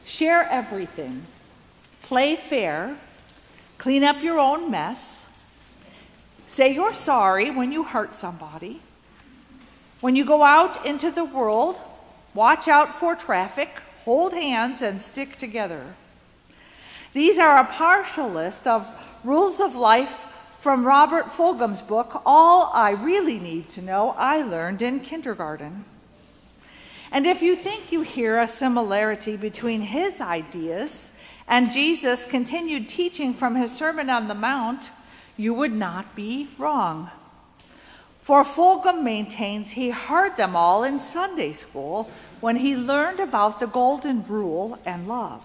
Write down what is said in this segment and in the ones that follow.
share everything, play fair, clean up your own mess, say you're sorry when you hurt somebody. When you go out into the world, watch out for traffic, hold hands, and stick together. These are a partial list of rules of life from Robert Fulghum's book, All I Really Need to Know I Learned in Kindergarten. And if you think you hear a similarity between his ideas and Jesus' continued teaching from his Sermon on the Mount, you would not be wrong. For Fulghum maintains he heard them all in Sunday school when he learned about the Golden Rule and love.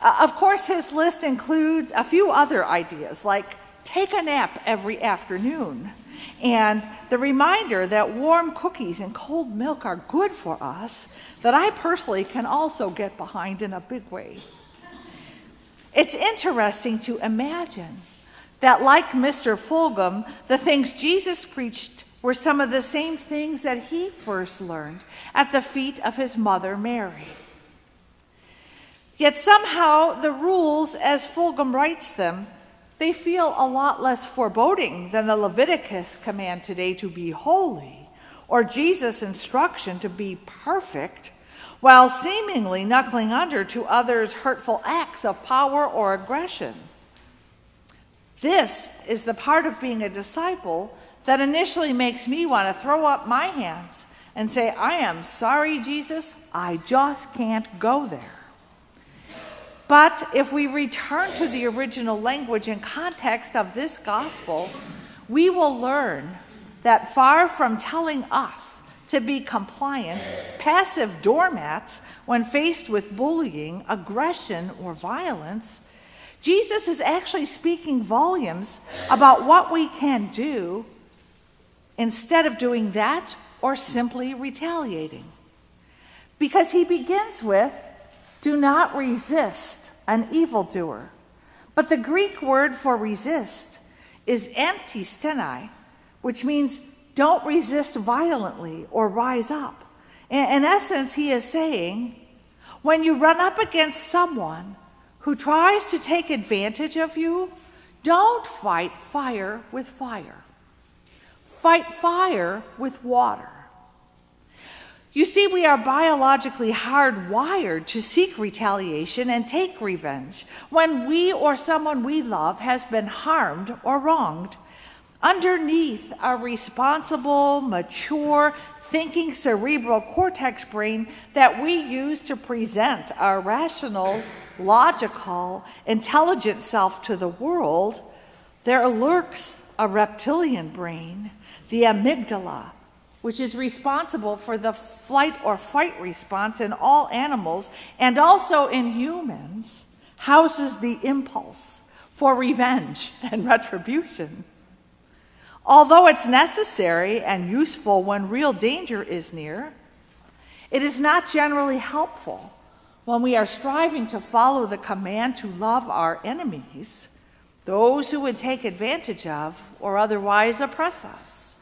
Of course, his list includes a few other ideas, like take a nap every afternoon, and the reminder that warm cookies and cold milk are good for us, that I personally can also get behind in a big way. It's interesting to imagine that, like Mr. Fulghum, the things Jesus preached were some of the same things that he first learned at the feet of his mother, Mary. Yet somehow the rules, as Fulghum writes them, they feel a lot less foreboding than the Leviticus command today to be holy, or Jesus' instruction to be perfect, while seemingly knuckling under to others' hurtful acts of power or aggression. This is the part of being a disciple that initially makes me want to throw up my hands and say, I am sorry, Jesus, I just can't go there. But if we return to the original language and context of this gospel, we will learn that far from telling us to be compliant, passive doormats when faced with bullying, aggression, or violence, Jesus is actually speaking volumes about what we can do instead of doing that or simply retaliating. Because he begins with, do not resist an evildoer. But the Greek word for resist is antisthenai, which means don't resist violently or rise up. In essence, he is saying, when you run up against someone who tries to take advantage of you, don't fight fire with fire. Fight fire with water. You see, we are biologically hardwired to seek retaliation and take revenge when we or someone we love has been harmed or wronged. Underneath our responsible, mature, thinking cerebral cortex brain that we use to present our rational, logical, intelligent self to the world, there lurks a reptilian brain, the amygdala, which is responsible for the flight or fight response in all animals and also in humans, houses the impulse for revenge and retribution. Although it's necessary and useful when real danger is near, it is not generally helpful when we are striving to follow the command to love our enemies, those who would take advantage of or otherwise oppress us.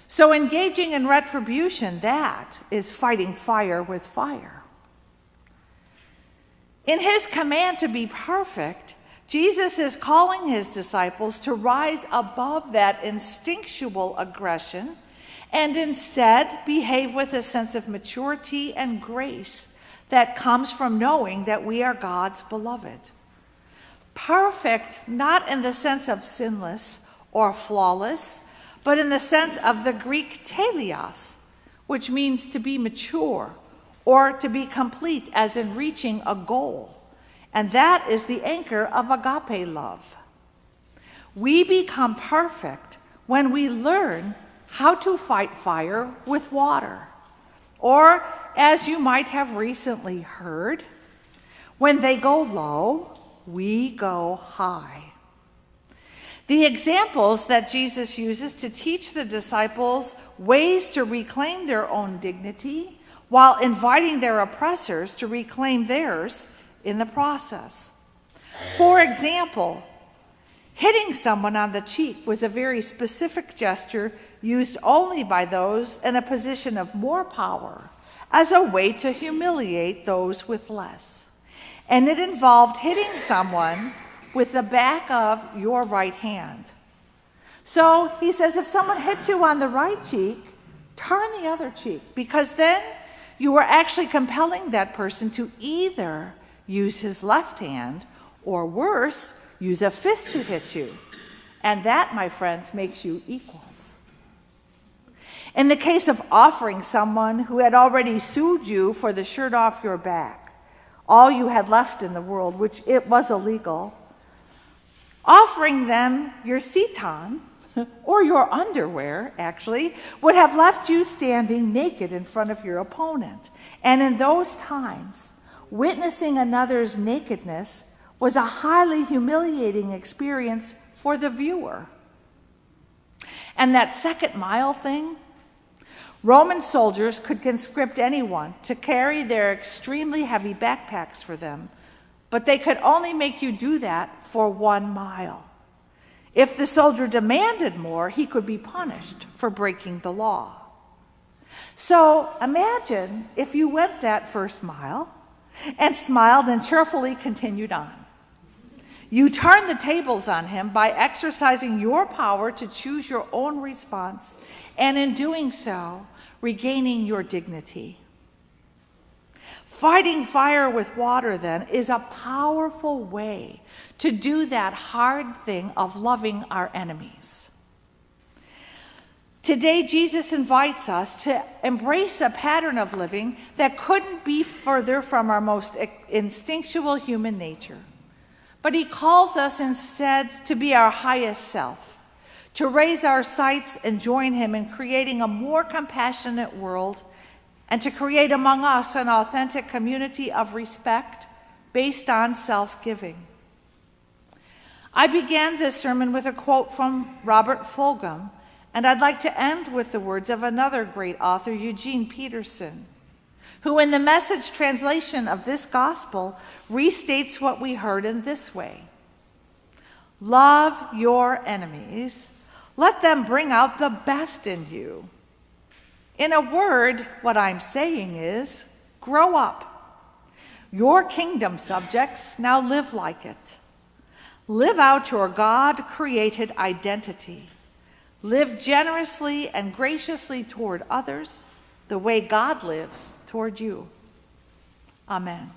So engaging in retribution, that is fighting fire with fire. In his command to be perfect, Jesus is calling his disciples to rise above that instinctual aggression and instead behave with a sense of maturity and grace that comes from knowing that we are God's beloved. Perfect, not in the sense of sinless or flawless, but in the sense of the Greek teleos, which means to be mature or to be complete, as in reaching a goal. And that is the anchor of agape love. We become perfect when we learn how to fight fire with water. Or, as you might have recently heard, when they go low, we go high. The examples that Jesus uses to teach the disciples ways to reclaim their own dignity while inviting their oppressors to reclaim theirs in the process. For example, hitting someone on the cheek was a very specific gesture used only by those in a position of more power, as a way to humiliate those with less. And it involved hitting someone with the back of your right hand. So he says, if someone hits you on the right cheek, turn the other cheek, because then you are actually compelling that person to either use his left hand or worse, use a fist to hit you. And that, my friends, makes you equals. In the case of offering someone who had already sued you for the shirt off your back, all you had left in the world, which it was illegal, offering them your seton, or your underwear, actually, would have left you standing naked in front of your opponent. And in those times, witnessing another's nakedness was a highly humiliating experience for the viewer. And that second mile thing, Roman soldiers could conscript anyone to carry their extremely heavy backpacks for them, but they could only make you do that for 1 mile. If the soldier demanded more, he could be punished for breaking the law. So imagine if you went that first mile and smiled and cheerfully continued on. You turned the tables on him by exercising your power to choose your own response, and in doing so, regaining your dignity. Fighting fire with water, then, is a powerful way to do that hard thing of loving our enemies. Today, Jesus invites us to embrace a pattern of living that couldn't be further from our most instinctual human nature. But he calls us instead to be our highest self, to raise our sights and join him in creating a more compassionate world, and to create among us an authentic community of respect based on self-giving. I began this sermon with a quote from Robert Fulghum, and I'd like to end with the words of another great author, Eugene Peterson, who in the Message translation of this gospel restates what we heard in this way: love your enemies, let them bring out the best in you. In a word, what I'm saying is, grow up. Your kingdom subjects now live like it. Live out your God-created identity. Live generously and graciously toward others the way God lives toward you. Amen.